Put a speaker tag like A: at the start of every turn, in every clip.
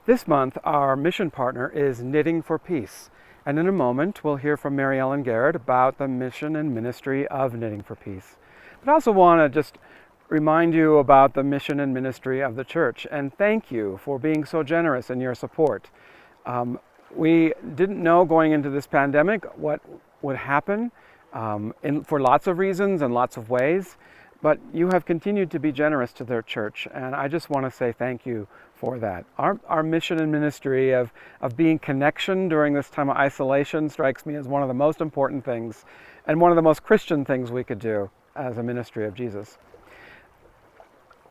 A: This month, our mission partner is Knitting for Peace. And in a moment, we'll hear from Mary Ellen Garrett about the mission and ministry of Knitting for Peace. But I also want to just remind you about the mission and ministry of the church, and thank you for being so generous in your support. We didn't know going into this pandemic what would happen for lots of reasons and lots of ways, but you have continued to be generous to their church, and I just want to say thank you for that. Our mission and ministry of being connection during this time of isolation strikes me as one of the most important things and one of the most Christian things we could do as a ministry of Jesus.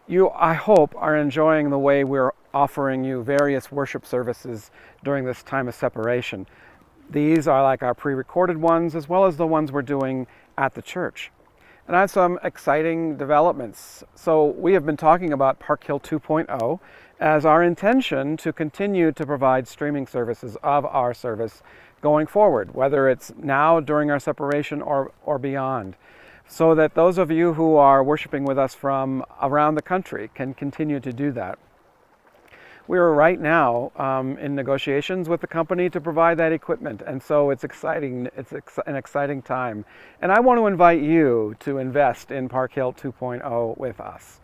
A: You, I hope, are enjoying the way we're offering you various worship services during this time of separation. These are like our pre-recorded ones as well as the ones we're doing at the church. And I have some exciting developments. So we have been talking about Park Hill 2.0 as our intention to continue to provide streaming services of our service going forward, whether it's now during our separation or beyond, so that those of you who are worshiping with us from around the country can continue to do that. We're right now in negotiations with the company to provide that equipment, and so it's exciting. It's an exciting time. And I want to invite you to invest in Park Hill 2.0 with us.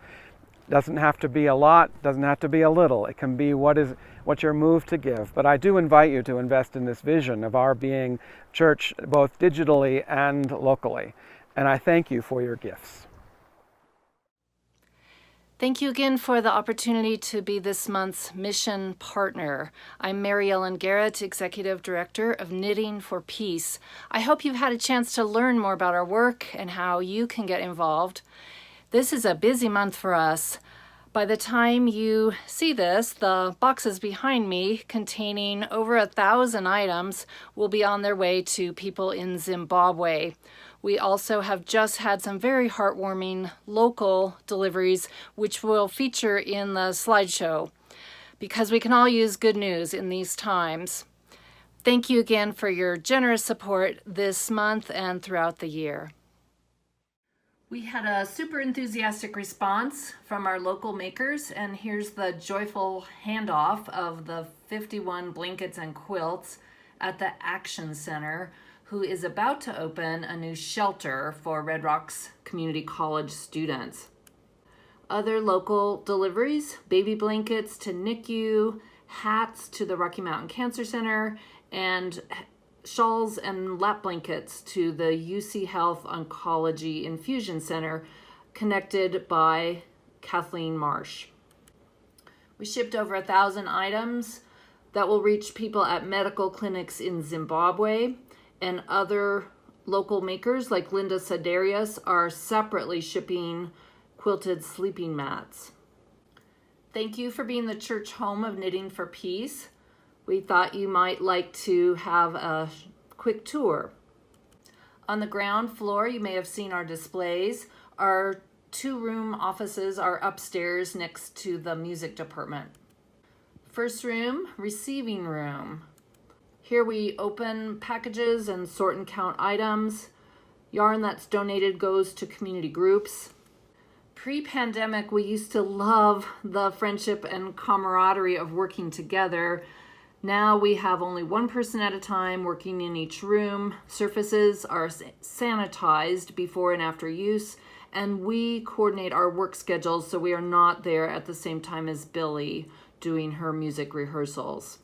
A: Doesn't have to be a lot, doesn't have to be a little. It can be what you're moved to give. But I do invite you to invest in this vision of our being church both digitally and locally. And I thank you for your gifts.
B: Thank you again for the opportunity to be this month's mission partner. I'm Mary Ellen Garrett, Executive Director of Knitting for Peace. I hope you've had a chance to learn more about our work and how you can get involved. This is a busy month for us. By the time you see this, the boxes behind me containing over 1,000 items will be on their way to people in Zimbabwe. We also have just had some very heartwarming local deliveries, which will feature in the slideshow, because we can all use good news in these times. Thank you again for your generous support this month and throughout the year. We had a super enthusiastic response from our local makers, and here's the joyful handoff of the 51 blankets and quilts at the Action Center, who is about to open a new shelter for Red Rocks Community College students. Other local deliveries: baby blankets to NICU, hats to the Rocky Mountain Cancer Center, and shawls and lap blankets to the UC Health Oncology Infusion Center, connected by Kathleen Marsh. We shipped over 1,000 items that will reach people at medical clinics in Zimbabwe, and other local makers like Linda Sadarius are separately shipping quilted sleeping mats. Thank you for being the church home of Knitting for Peace. We thought you might like to have a quick tour. On the ground floor, you may have seen our displays. Our 2-room offices are upstairs next to the music department. First room, receiving room. Here we open packages and sort and count items. Yarn that's donated goes to community groups. Pre-pandemic, we used to love the friendship and camaraderie of working together. Now we have only one person at a time working in each room. Surfaces are sanitized before and after use, and we coordinate our work schedules so we are not there at the same time as Billy doing her music rehearsals.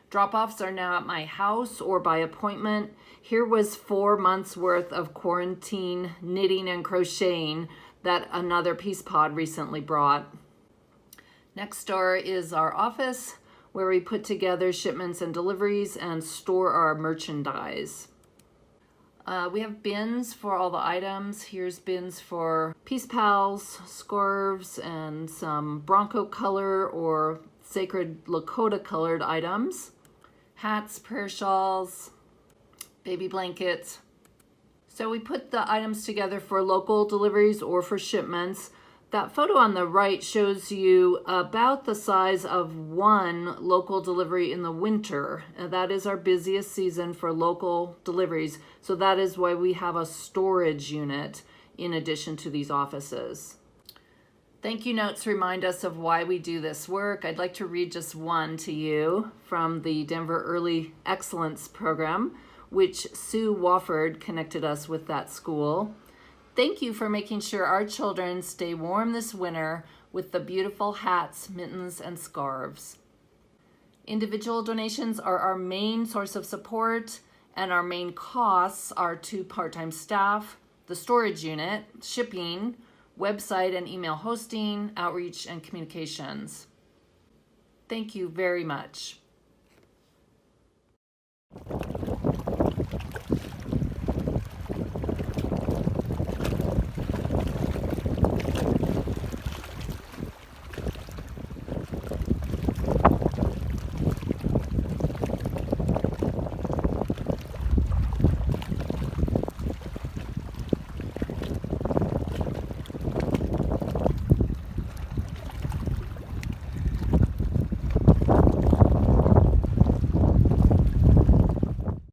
B: Drop-offs are now at my house or by appointment. Here was 4 months worth of quarantine knitting and crocheting that another Peace Pod recently brought. Next door is our office, where we put together shipments and deliveries and store our merchandise. We have bins for all the items. Here's bins for Peace Pals, scarves, and some Bronco color or Sacred Lakota colored items. Hats, prayer shawls, baby blankets. So we put the items together for local deliveries or for shipments. That photo on the right shows you about the size of one local delivery in the winter. That is our busiest season for local deliveries. So that is why we have a storage unit in addition to these offices. Thank you notes remind us of why we do this work. I'd like to read just one to you from the Denver Early Excellence Program, which Sue Wofford connected us with that school. Thank you for making sure our children stay warm this winter with the beautiful hats, mittens, and scarves. Individual donations are our main source of support, and our main costs are to part-time staff, the storage unit, shipping, website and email hosting, outreach, and communications. Thank you very much.